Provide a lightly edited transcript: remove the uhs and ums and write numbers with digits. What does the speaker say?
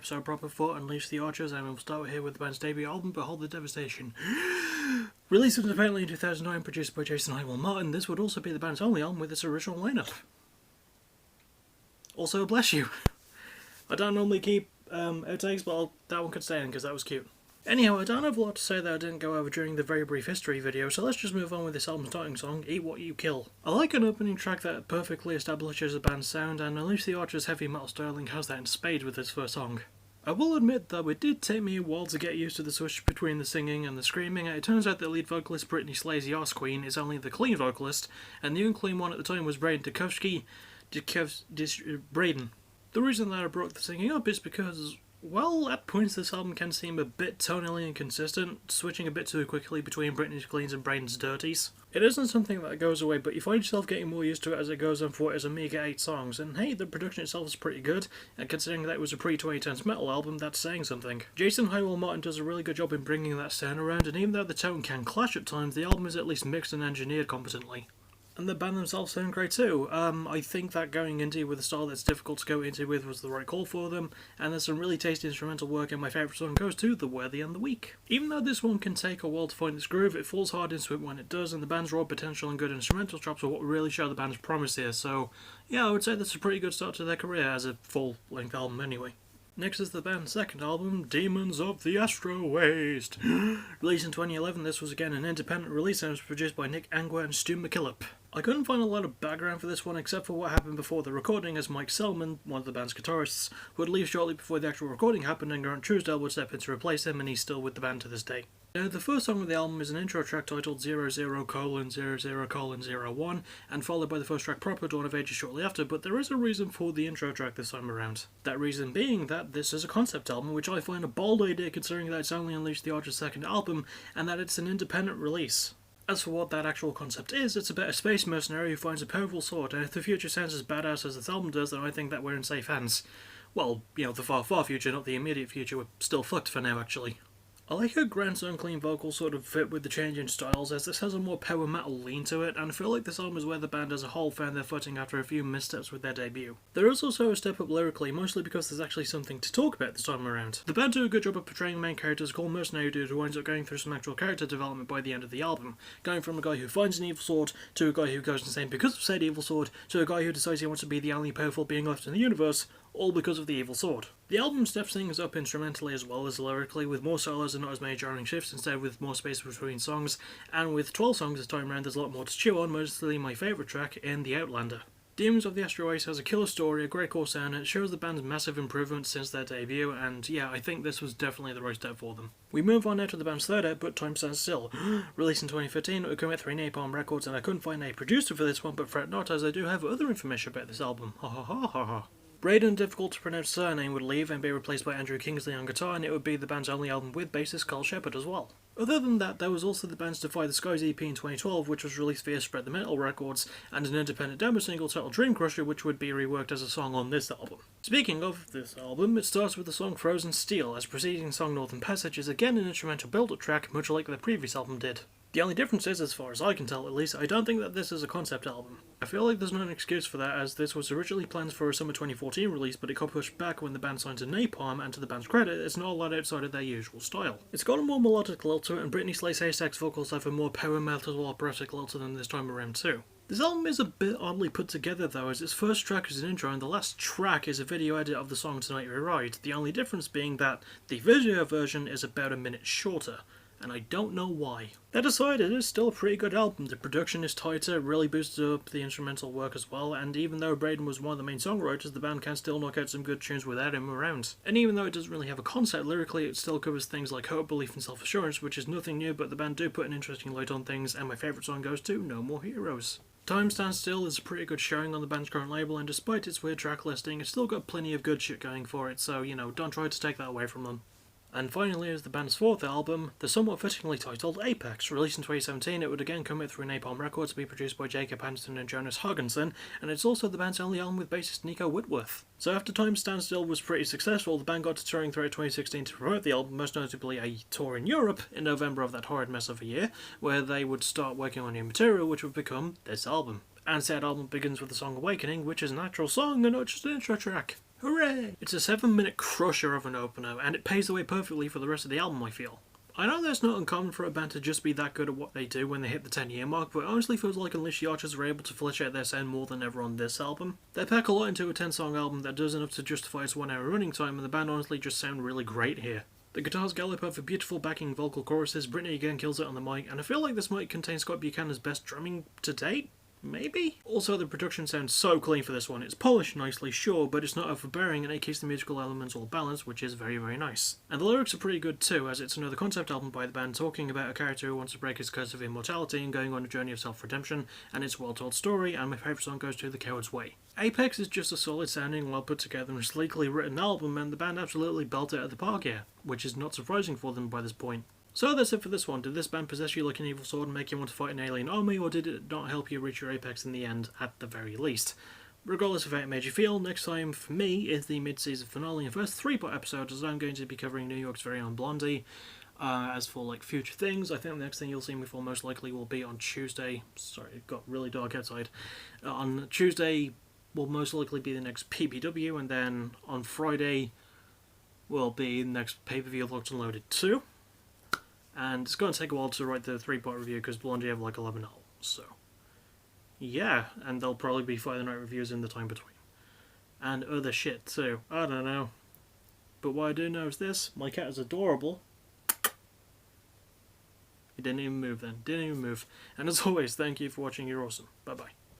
episode proper for Unleash the Archers, and we'll start here with the band's debut album, Behold the Devastation. Released independently in 2009, produced by Jason Martin, this would also be the band's only album with its original lineup. Also, bless you. I don't normally keep outtakes, but that one could stay in because that was cute. Anyhow, I don't have a lot to say that I didn't go over during the very brief history video, so let's just move on with this album's starting song, Eat What You Kill. I like an opening track that perfectly establishes the band's sound, and Unleash the Archer's heavy metal styling has that in spades with this first song. I will admit, though, it did take me a while to get used to the switch between the singing and the screaming, and it turns out that lead vocalist Brittany Slay's Yas Queen is only the clean vocalist, and the unclean one at the time was Braden Braden. The reason that I broke the singing up is because, well, at points this album can seem a bit tonally inconsistent, switching a bit too quickly between Brittany's cleans and Braden's dirties. It isn't something that goes away, but you find yourself getting more used to it as it goes on for what is a meager 8 songs, and hey, the production itself is pretty good, and considering that it was a pre-2010s metal album, that's saying something. Jason Martin does a really good job in bringing that sound around, and even though the tone can clash at times, the album is at least mixed and engineered competently. And the band themselves sound great too. I think that going indie with a style that's difficult to go into with was the right call for them, and there's some really tasty instrumental work, and my favourite song goes to The Worthy and the Weak. Even though this one can take a while to find its groove, it falls hard into it when it does, and the band's raw potential and good instrumental chops are what really show the band's promise here, so yeah, I would say that's a pretty good start to their career as a full-length album anyway. Next is the band's second album, Demons of the Astro Waste. Released in 2011, this was again an independent release and was produced by Nick Angua and Stu McKillop. I couldn't find a lot of background for this one except for what happened before the recording, as Mike Selman, one of the band's guitarists, would leave shortly before the actual recording happened, and Grant Truesdale would step in to replace him, and he's still with the band to this day. The first song of the album is an intro track titled 00:00:01 and followed by the first track proper, Dawn of Ages, shortly after, but there is a reason for the intro track this time around. That reason being that this is a concept album, which I find a bold idea considering that it's only Unleash the Archer's second album and that it's an independent release. As for what that actual concept is, it's about a space mercenary who finds a powerful sword, and if the future sounds as badass as this album does, then I think that we're in safe hands. Well, you know, the far, far future, not the immediate future. We're still fucked for now, actually. I like how Grant's unclean vocals sort of fit with the change in styles, as this has a more power metal lean to it, and I feel like this album is where the band as a whole found their footing after a few missteps with their debut. There is also a step up lyrically, mostly because there's actually something to talk about this time around. The band do a good job of portraying the main character as a cool mercenary dude who winds up going through some actual character development by the end of the album, going from a guy who finds an evil sword, to a guy who goes insane because of said evil sword, to a guy who decides he wants to be the only powerful being left in the universe, all because of the evil sword. The album steps things up instrumentally as well as lyrically, with more solos and not as many jarring shifts, instead with more space between songs, and with 12 songs this time around there's a lot more to chew on, mostly my favourite track in The Outlander. Demons of the Astro Waste has a killer story, a great core sound, and it shows the band's massive improvement since their debut, and yeah, I think this was definitely the right step for them. We move on now to the band's third output, Time Stands Still. Released in 2015, it would come out through Napalm Records, and I couldn't find a producer for this one, but fret not, as I do have other information about this album. Ha ha ha ha ha. Braden, difficult to pronounce surname, would leave and be replaced by Andrew Kingsley on guitar, and it would be the band's only album with bassist Carl Shepard as well. Other than that, there was also the band's Defy the Skies EP in 2012, which was released via Spread the Metal Records, and an independent demo single titled Dream Crusher, which would be reworked as a song on this album. Speaking of this album, it starts with the song Frozen Steel, as preceding song Northern Passage is again an instrumental build-up track, much like the previous album did. The only difference is, as far as I can tell at least, I don't think that this is a concept album. I feel like there's no excuse for that, as this was originally planned for a summer 2014 release, but it got pushed back when the band signed to Napalm, and to the band's credit, it's not a lot outside of their usual style. It's got a more melodic lilt to it, and Brittany Slay's Haystack's vocals have a more power metal operatic lilt to them this time around too. This album is a bit oddly put together though, as its first track is an intro and the last track is a video edit of the song Tonight We Ride, the only difference being that the video version is about a minute shorter, and I don't know why. That aside, it is still a pretty good album. The production is tighter, really boosted up the instrumental work as well, and even though Braden was one of the main songwriters, the band can still knock out some good tunes without him around. And even though it doesn't really have a concept lyrically, it still covers things like hope, belief and self-assurance, which is nothing new, but the band do put an interesting light on things, and my favourite song goes to No More Heroes. Time Stands Still is a pretty good showing on the band's current label, and despite its weird track listing, it's still got plenty of good shit going for it, so, you know, don't try to take that away from them. And finally is the band's fourth album, the somewhat fittingly titled Apex. Released in 2017, it would again come out through Napalm Records, be produced by Jacob Anderson and Jonas Hogginson, and it's also the band's only album with bassist Nico Whitworth. So after Time Stands Still was pretty successful, the band got to touring throughout 2016 to promote the album, most notably a tour in Europe in November of that horrid mess of a year, where they would start working on new material which would become this album. And said album begins with the song Awakening, which is an actual song and not just an intro track. Hooray! It's a 7-minute crusher of an opener, and it paves the way perfectly for the rest of the album, I feel. I know that's not uncommon for a band to just be that good at what they do when they hit the 10-year mark, but it honestly feels like Unleash the Archers were able to flesh out their sound more than ever on this album. They pack a lot into a 10-song album that does enough to justify its 1-hour running time, and the band honestly just sound really great here. The guitars gallop over beautiful backing vocal choruses, Brittany again kills it on the mic, and I feel like this might contain Scott Buchanan's best drumming to date? Maybe? Also, the production sounds so clean for this one. It's polished nicely, sure, but it's not overbearing, and it keeps the musical elements all balanced, which is very, very nice. And the lyrics are pretty good too, as it's another concept album by the band talking about a character who wants to break his curse of immortality and going on a journey of self-redemption, and it's a well-told story, and my favourite song goes to The Coward's Way. Apex is just a solid sounding, well put together and sleekly written album, and the band absolutely belt it at the park here, which is not surprising for them by this point. So that's it for this one. Did this band possess you like an evil sword and make you want to fight an alien army, or did it not help you reach your apex in the end, at the very least? Regardless of how it made you feel, next time for me is the mid-season finale and first 3-part episode, as I'm going to be covering New York's very own Blondie. As for like future things, I think the next thing you'll see me for most likely will be on Tuesday. Sorry, it got really dark outside. On Tuesday will most likely be the next PPW, and then on Friday will be the next pay-per-view Locked and Loaded 2. And it's going to take a while to write the 3-part review because Blondie have like 11 albums, so yeah, and there'll probably be Friday night reviews in the time between. And other shit too, I don't know. But what I do know is this, my cat is adorable. He didn't even move then, didn't even move. And as always, thank you for watching, you're awesome. Bye bye.